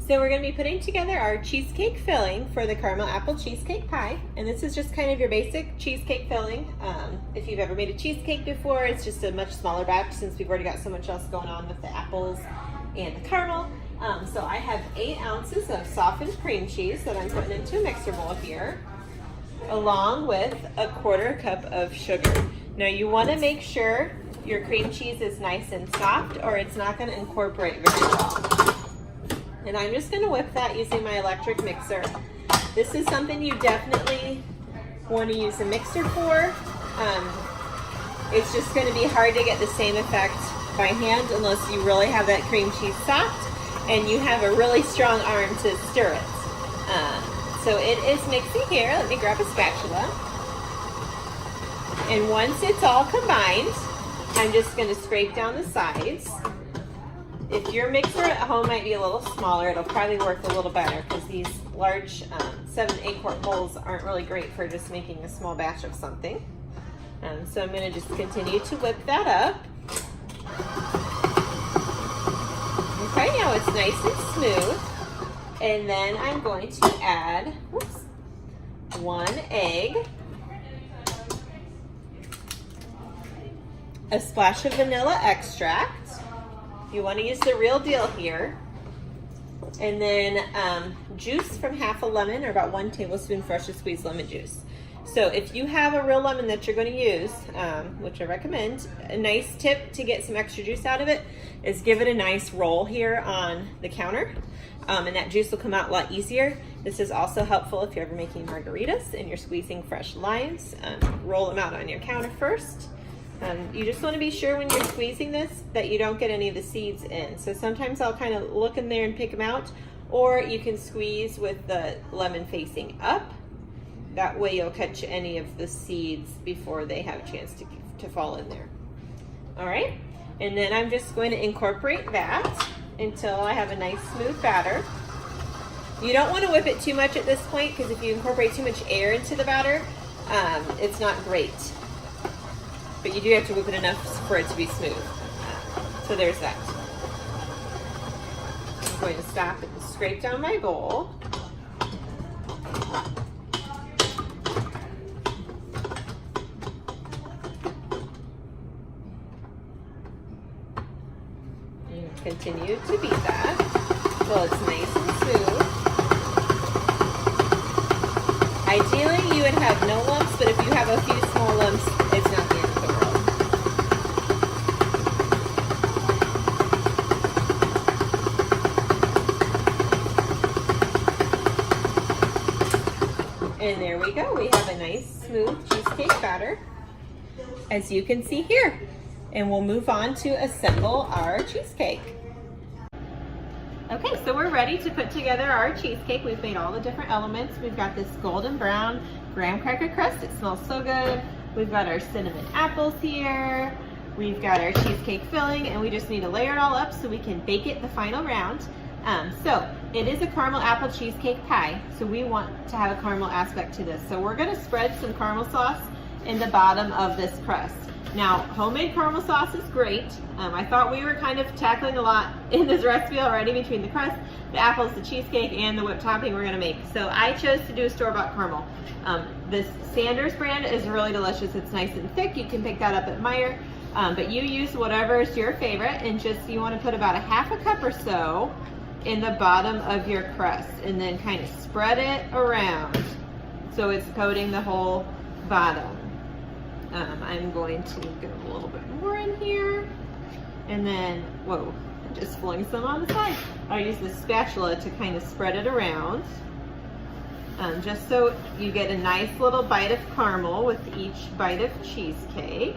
So we're going to be putting together our cheesecake filling for the caramel apple cheesecake pie. And this is just kind of your basic cheesecake filling. If you've ever made a cheesecake before, it's just a much smaller batch since we've already got so much else going on with the apples and the caramel. So I have 8 ounces of softened cream cheese that I'm putting into a mixer bowl here, along with a 1/4 cup of sugar. Now you want to make sure your cream cheese is nice and soft or it's not going to incorporate very well. And I'm just going to whip that using my electric mixer. This is something you definitely want to use a mixer for. It's just going to be hard to get the same effect by hand unless you really have that cream cheese soft and you have a really strong arm to stir it. So it is mixing here. Let me grab a spatula. And once it's all combined, I'm just going to scrape down the sides. If your mixer at home might be a little smaller, it'll probably work a little better because these large 7-8 quart bowls aren't really great for just making a small batch of something. So I'm going to just continue to whip that up. Okay, now it's nice and smooth. And then I'm going to add 1 egg, a splash of vanilla extract. You want to use the real deal here. And then juice from half a lemon, or about 1 tablespoon freshly squeezed lemon juice. So if you have a real lemon that you're going to use, which I recommend, a nice tip to get some extra juice out of it is give it a nice roll here on the counter. And that juice will come out a lot easier. This is also helpful if you're ever making margaritas and you're squeezing fresh limes. Roll them out on your counter first. You just want to be sure when you're squeezing this that you don't get any of the seeds in. So sometimes I'll kind of look in there and pick them out, or you can squeeze with the lemon facing up. That way you'll catch any of the seeds before they have a chance to fall in there. All right, and then I'm just going to incorporate that until I have a nice smooth batter. You don't want to whip it too much at this point because if you incorporate too much air into the batter, it's not great. But you do have to whip it enough for it to be smooth. So there's that. I'm going to stop and scrape down my bowl. And continue to beat that until it's nice and smooth. Ideally, you would have no lumps, but if you have a few small lumps, it's not the end of the world. And there we go. We have a nice, smooth cheesecake batter, as you can see here. And we'll move on to assemble our cheesecake. Okay, so we're ready to put together our cheesecake. We've made all the different elements. We've got this golden brown graham cracker crust. It smells so good. We've got our cinnamon apples here. We've got our cheesecake filling, and we just need to layer it all up so we can bake it the final round. So it is a caramel apple cheesecake pie, so we want to have a caramel aspect to this. So we're gonna spread some caramel sauce in the bottom of this crust. Now, homemade caramel sauce is great. I thought we were kind of tackling a lot in this recipe already between the crust, the apples, the cheesecake, and the whipped topping we're gonna make. So I chose to do a store-bought caramel. This Sanders brand is really delicious. It's nice and thick. You can pick that up at Meijer, but you use whatever is your favorite, and just you wanna put about a half a cup or so in the bottom of your crust, and then kind of spread it around so it's coating the whole bottom. I'm going to get a little bit more in here, and then, whoa, I'm just flung some on the side. I'll use the spatula to kind of spread it around, just so you get a nice little bite of caramel with each bite of cheesecake.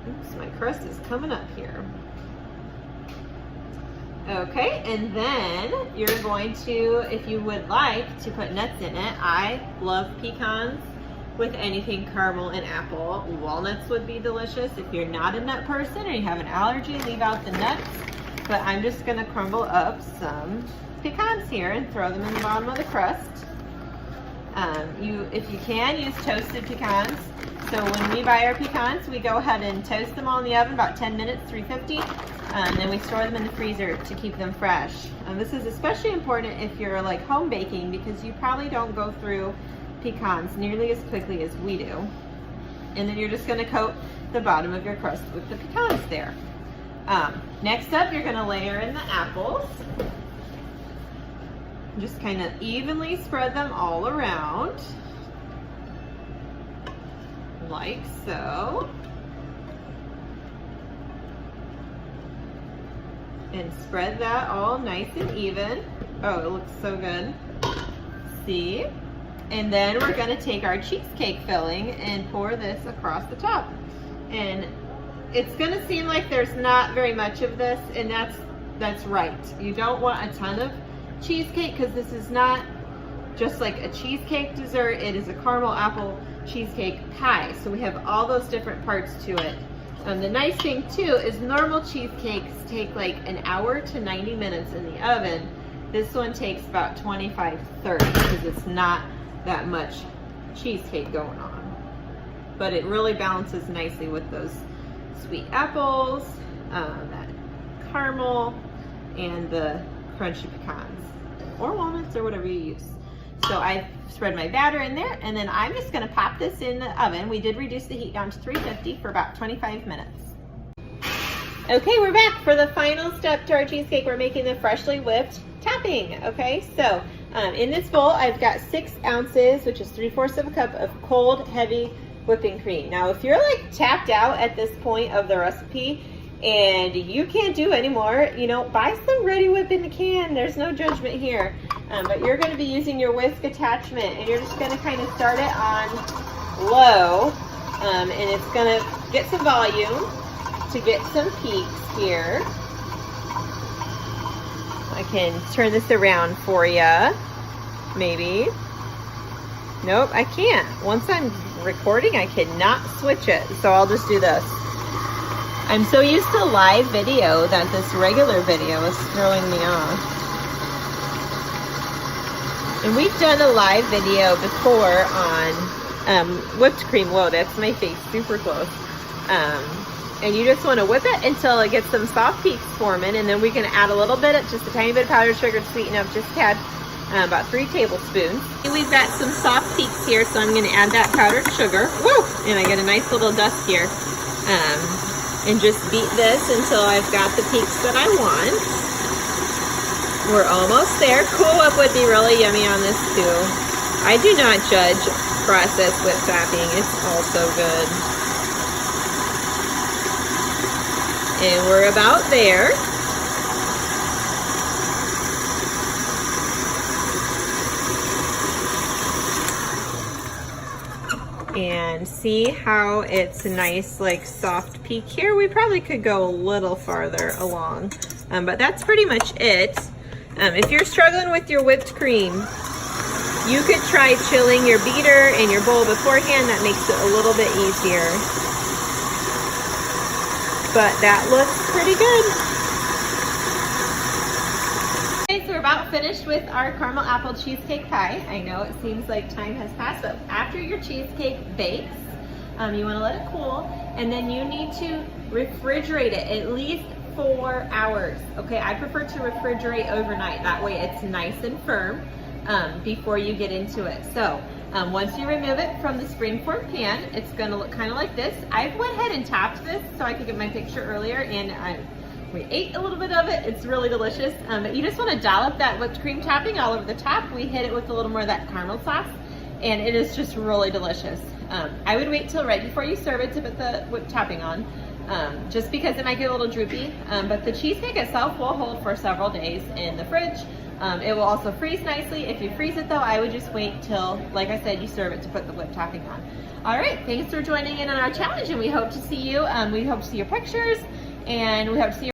Oops, my crust is coming up here. Okay, and then you're going to, if you would like to put nuts in it, I love pecans with anything caramel and apple. Walnuts would be delicious. If you're not a nut person or you have an allergy, leave out the nuts. But I'm just gonna crumble up some pecans here and throw them in the bottom of the crust. If you can, use toasted pecans. So when we buy our pecans, we go ahead and toast them all in the oven about 10 minutes, 350, and then we store them in the freezer to keep them fresh. This is especially important if you're like home baking, because you probably don't go through pecans nearly as quickly as we do. And then you're just going to coat the bottom of your crust with the pecans there. Next up, you're going to layer in the apples. Just kind of evenly spread them all around, like so. And spread that all nice and even. Oh, it looks so good. See? And then we're going to take our cheesecake filling and pour this across the top. And it's going to seem like there's not very much of this, and that's right. You don't want a ton of cheesecake, because this is not just like a cheesecake dessert. It is a caramel apple cheesecake pie. So we have all those different parts to it. The nice thing too is normal cheesecakes take like an hour to 90 minutes in the oven. This one takes about 25, 30 because it's not that much cheesecake going on. But it really balances nicely with those sweet apples, that caramel, and the crunchy pecans or walnuts or whatever you use. So I've spread my batter in there, and then I'm just going to pop this in the oven. We did reduce the heat down to 350 for about 25 minutes. Okay, we're back for the final step to our cheesecake. We're making the freshly whipped topping. Okay, so in this bowl I've got 6 ounces, which is 3/4 of a cup of cold, heavy whipping cream. Now, if you're like tapped out at this point of the recipe and you can't do anymore, you know, buy some Ready Whip in the can. There's no judgment here. But you're going to be using your whisk attachment, and you're just going to kind of start it on low, and it's going to get some volume to get some peaks here. I can turn this around for you, maybe. Nope, I can't. Once I'm recording, I cannot switch it, so I'll just do this. I'm so used to live video that this regular video is throwing me off. And we've done a live video before on whipped cream. Whoa, that's my face, super close. And you just want to whip it until it gets some soft peaks forming, and then we can add a little bit, just a tiny bit of powdered sugar to sweeten up, just a tad, about 3 tablespoons. And we've got some soft peaks here, so I'm going to add that powdered sugar. Woo! And I get a nice little dust here. And just beat this until I've got the peaks that I want. We're almost there. Cool Whip would be really yummy on this too. I do not judge processed whip topping. It's also good. And we're about there. And see how it's a nice like soft peak here. We probably could go a little farther along, but that's pretty much it. If you're struggling with your whipped cream, you could try chilling your beater in your bowl beforehand. That makes it a little bit easier. But that looks pretty good. Okay, so we're about finished with our caramel apple cheesecake pie. I know it seems like time has passed, but after your cheesecake bakes, you want to let it cool, and then you need to refrigerate it at least 4 hours. Okay, I prefer to refrigerate overnight. That way it's nice and firm before you get into it. So once you remove it from the springform pan, it's going to look kind of like this. I went ahead and topped this so I could get my picture earlier, and we ate a little bit of it. It's really delicious. But you just want to dollop that whipped cream topping all over the top. We hit it with a little more of that caramel sauce, and it is just really delicious. I would wait till right before you serve it to put the whipped topping on, just because it might get a little droopy. But the cheesecake itself will hold for several days in the fridge. It will also freeze nicely. If you freeze it though, I would just wait till, like I said, you serve it to put the whipped topping on. All right, thanks for joining in on our challenge, and we hope to see you. We hope to see your pictures, and we hope to see you